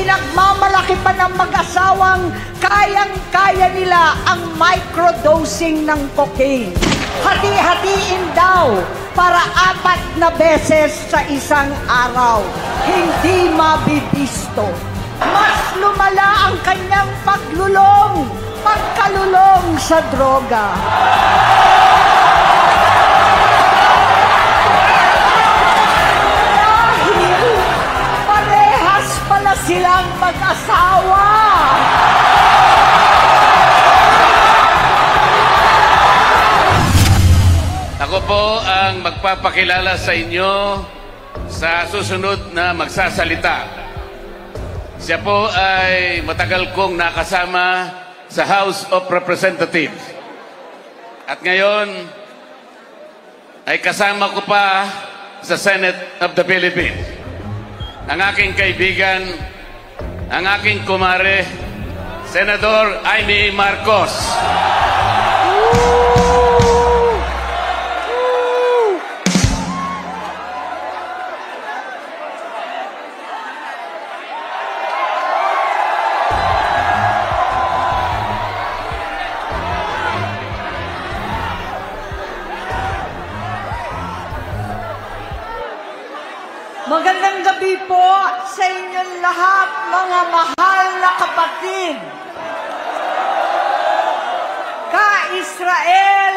ipinagmamalaki pa ng mag-asawang kayang-kaya nila ang microdosing ng cocaine. Hati-hatiin daw para 4 na beses sa isang araw. Hindi mabibisto. Mas lumala ang kanyang pagkalulong sa droga. Dahil parehas pala silang mag-asawa. Ako po ang magpapakilala sa inyo sa susunod na magsasalita. Siya po ay matagal kong nakasama sa House of Representatives. At ngayon ay kasama ko pa sa Senate of the Philippines. Ang aking kaibigan, ang aking kumare, Senador Amy Marcos. Magandang gabi po sa inyong lahat, mga mahal na kapatid. Ka-Israel,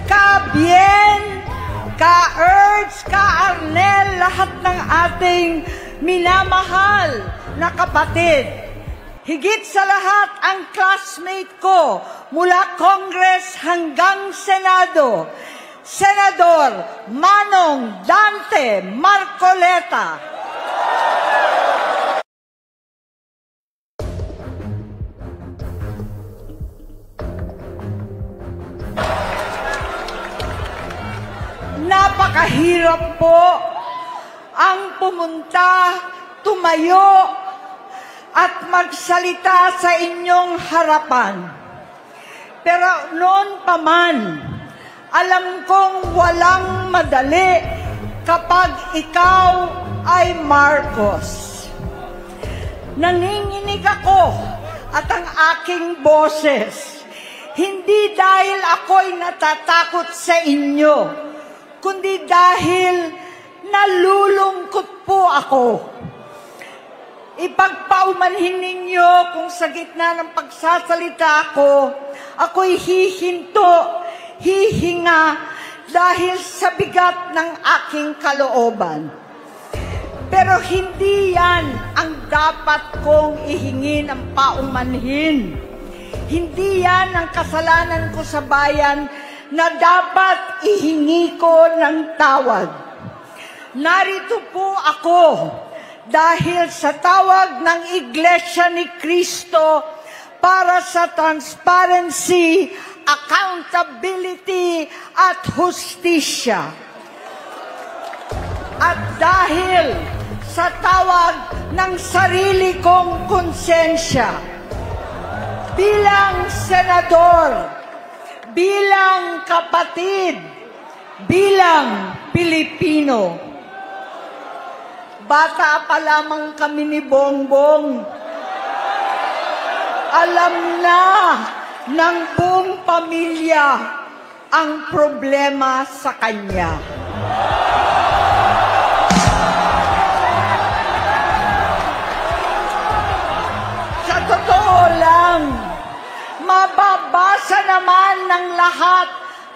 ka-Bien, ka-Erds, ka-Arnel, lahat ng ating minamahal na kapatid. Higit sa lahat ang classmate ko mula Congress hanggang Senado, Senador Manong Dante Marcoleta. Napakahirap po ang pumunta, tumayo, at magsalita sa inyong harapan. Pero noon pa man, alam kong walang madali kapag ikaw ay Marcos. Nanginginig ako at ang aking boses, hindi dahil ako'y natatakot sa inyo, kundi dahil nalulungkot po ako. Ipagpaumanhin ninyo kung sa gitna ng pagsasalita ko, ako'y hihinto, hihinga dahil sa bigat ng aking kalooban. Pero hindi yan ang dapat kong ihingin ng paumanhin. Hindi yan ang kasalanan ko sa bayan na dapat ihingi ko ng tawad. Narito po ako dahil sa tawag ng Iglesia ni Cristo para sa transparency, accountability at hustisya. At dahil sa tawag ng sarili kong konsensya, bilang senador, bilang kapatid, bilang Pilipino. Bata pa lamang kami ni Bongbong, alam na ng buong pamilya ang problema sa kanya. Sa totoo lang, mababasa naman ng lahat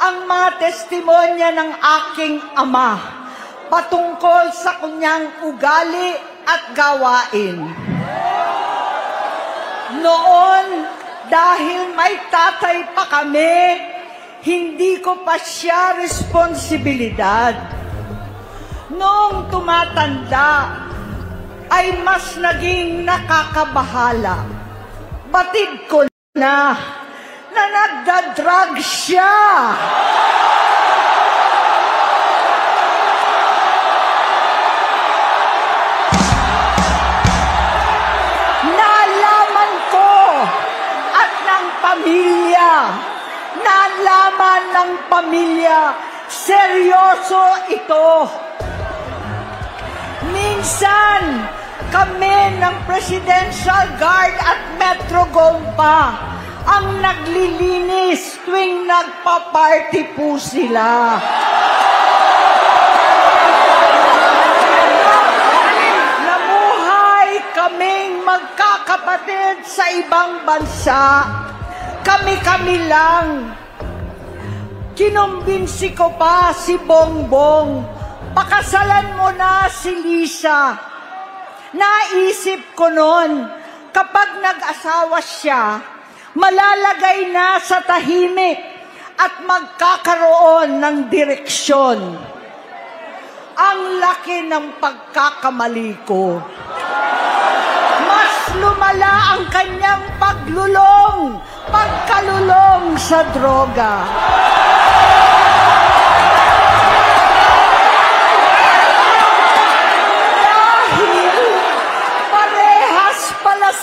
ang mga testimonya ng aking ama patungkol sa kanyang ugali at gawain. Noon, dahil may tatay pa kami, hindi ko pa siya responsibilidad. Noong tumatanda, ay mas naging nakakabahala. Batid ko na nagda-drug siya. Nalaman ng pamilya, seryoso ito. Minsan, Kami ng Presidential Guard at Metro Gompa ang naglilinis tuwing nagpa-party po sila. Namuhay kaming magkakapatid sa ibang bansa. Kami-kami lang. Kinumbinsi ko pa si Bongbong, pakasalan mo na si Lisa. Naisip ko noon, kapag nag-asawa siya, malalagay na sa tahimik at magkakaroon ng direksyon. Ang laki ng pagkakamali ko. Mas lumala ang kanyang pagkalulong sa droga.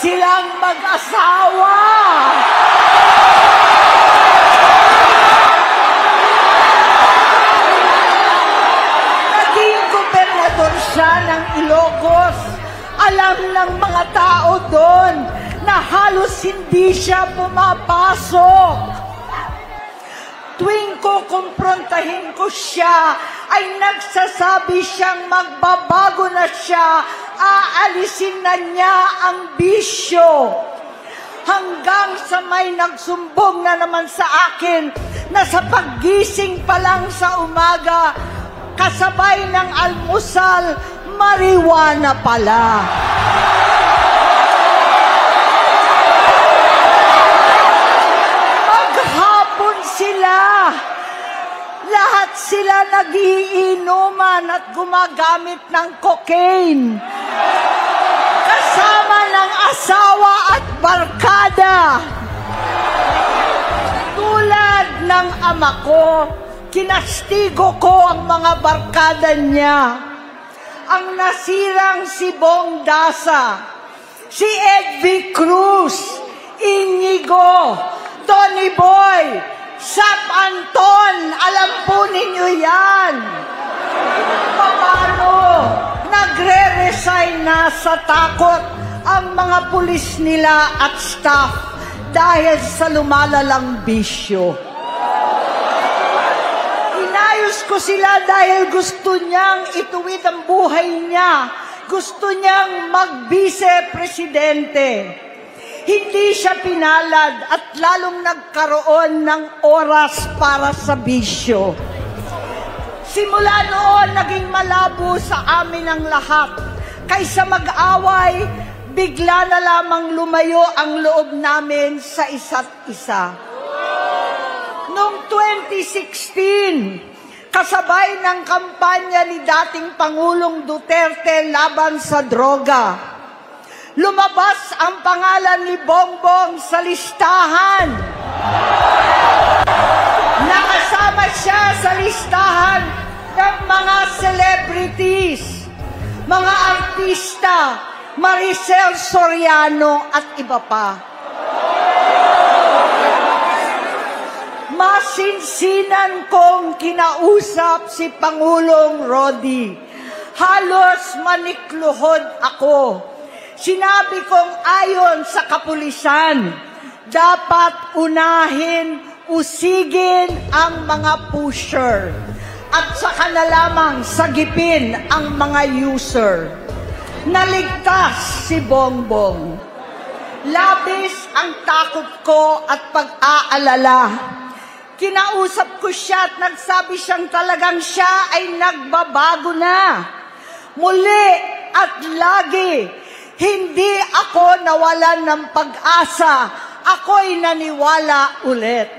Silang mag-asawa. Naging gobernador siya ng Ilocos. Alam ng mga tao doon na halos hindi siya pumapasok. Tuwing kukumprontahin ko siya, ay nagsasabi siyang magbabago na siya, aalisin na niya ang bisyo. Hanggang sa may nagsumbong na naman sa akin na sa paggising pa lang sa umaga, kasabay ng almusal, marijuana pala. Maghapon sila. Lahat sila nagiinuman at gumagamit ng cocaine. Kasama ng asawa at barkada. Tulad ng ama ko, kinastigo ko ang mga barkada niya. Ang nasirang si Bong Dasa, si Edvi Cruz, Inigo, Tony Boy, Sap Anton, alam po ninyo yan. Paano nagre-resign na sa takot ang mga pulis nila at staff dahil sa lumalalang bisyo. Inayos ko sila dahil gusto niyang ituwid ang buhay niya. Gusto niyang mag-vice-presidente. Hindi siya pinalad at lalong nagkaroon ng oras para sa bisyo. Simula noon, naging malabo sa amin ang lahat. Kaysa mag-away, bigla na lamang lumayo ang loob namin sa isa't isa. Noong 2016, kasabay ng kampanya ni dating Pangulong Duterte laban sa droga, lumabas ang pangalan ni Bongbong sa listahan. Nakasama siya sa listahan ng mga celebrities, mga artista, Maricel Soriano at iba pa. Masinsinan kong kinausap si Pangulong Rodi. Halos manikluhod ako. Sinabi kong ayon sa kapulisan, dapat unahin, usigin ang mga pusher at saka na lamang sagipin ang mga user. Naligtas si Bongbong. Labis ang takot ko at pag-aalala. Kinausap ko siya at nagsabi siyang talagang siya ay nagbabago na. Muli at lagi, hindi ako nawalan ng pag-asa. Ako'y naniwala ulit.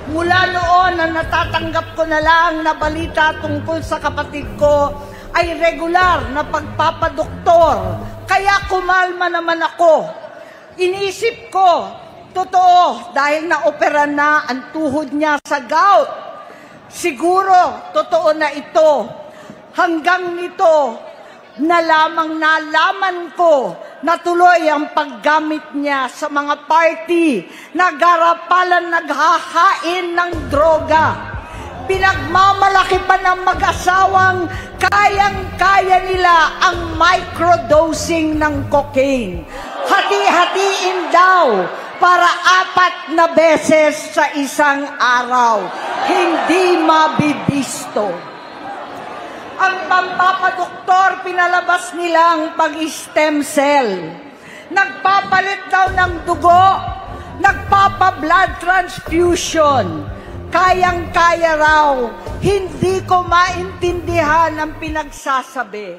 Mula noon na natatanggap ko na lang na balita tungkol sa kapatid ko ay regular na pagpapadoktor. Kaya kumalma naman ako. Inisip ko, totoo dahil naopera na ang tuhod niya sa gout. Siguro, totoo na ito. Hanggang nito, na lamang nalaman ko na tuloy ang paggamit niya sa mga party na garapalan naghahain ng droga. Pinagmamalaki pa ng mag-asawang kayang-kaya nila ang microdosing ng cocaine. Hati-hatiin daw para 4 na beses sa isang araw. Hindi mabibisto. Ang pampapadoktor, pinalabas nilang pag-stem cell. Nagpapalit daw ng dugo, nagpapa-blood transfusion. Kayang-kaya raw, hindi ko maintindihan ang pinagsasabi.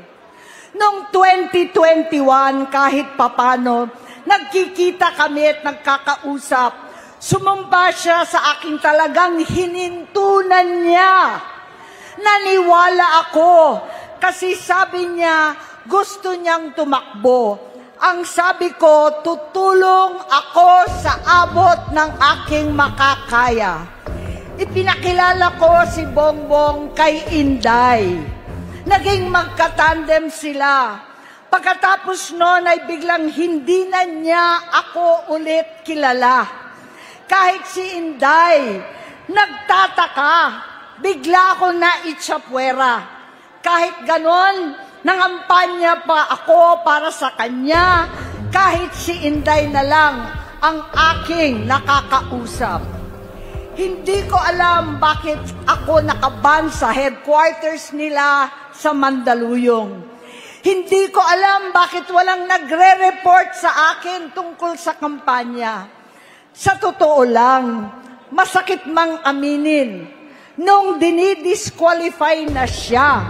Noong 2021, kahit papano, nagkikita kami at nagkakausap. Sumumpa siya sa aking talagang hinintunan niya. Naniwala ako kasi sabi niya gusto niyang tumakbo. Ang sabi ko, tutulong ako sa abot ng aking makakaya. Ipinakilala ko si Bongbong kay Inday. Naging magkatandem sila. Pagkatapos noon ay biglang hindi na niya ako ulit kilala. Kahit si Inday, nagtataka, bigla ako naitsapwera. Kahit ganon, nangampanya pa ako para sa kanya, kahit si Inday na lang ang aking nakakausap. Hindi ko alam bakit ako nakaban sa headquarters nila sa Mandaluyong. Hindi ko alam bakit walang nagre-report sa akin tungkol sa kampanya. Sa totoo lang, masakit mang aminin, nung dinidisqualify na siya,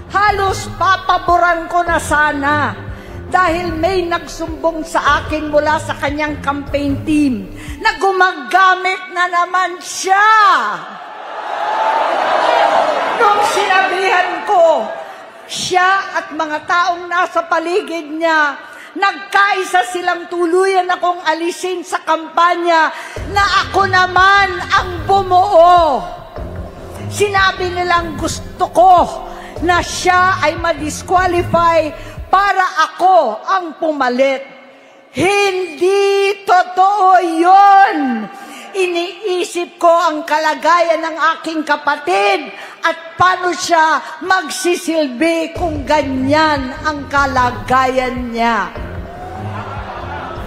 halos papaboran ko na sana dahil may nagsumbong sa akin mula sa kanyang campaign team na gumagamit na naman siya. Nung sinabihan ko, siya at mga taong nasa paligid niya, nagkaisa silang tuluyan akong alisin sa kampanya na ako naman ang bumuo. Sinabi nilang gusto ko na siya ay ma-disqualify para ako ang pumalit. Hindi totoo yun. Iniisip ko ang kalagayan ng aking kapatid at paano siya magsisilbi kung ganyan ang kalagayan niya.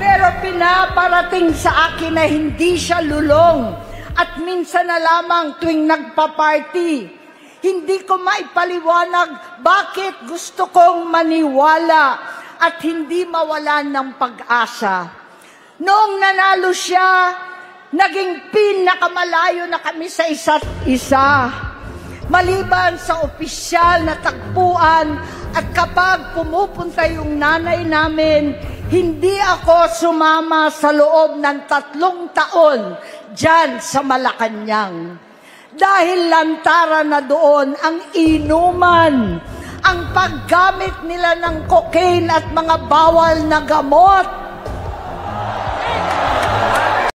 Pero pinaparating sa akin na hindi siya lulong at minsan na lamang tuwing nagpa-party. Hindi ko maipaliwanag bakit gusto kong maniwala at hindi mawalan ng pag-asa. Noong nanalo siya, naging pinakamalayo na kami sa isa't isa. Maliban sa opisyal na tagpuan at kapag pumupunta yung nanay namin, hindi ako sumama sa loob ng 3 taon dyan sa Malacanang. Dahil lantara na doon ang inuman, ang paggamit nila ng cocaine at mga bawal na gamot.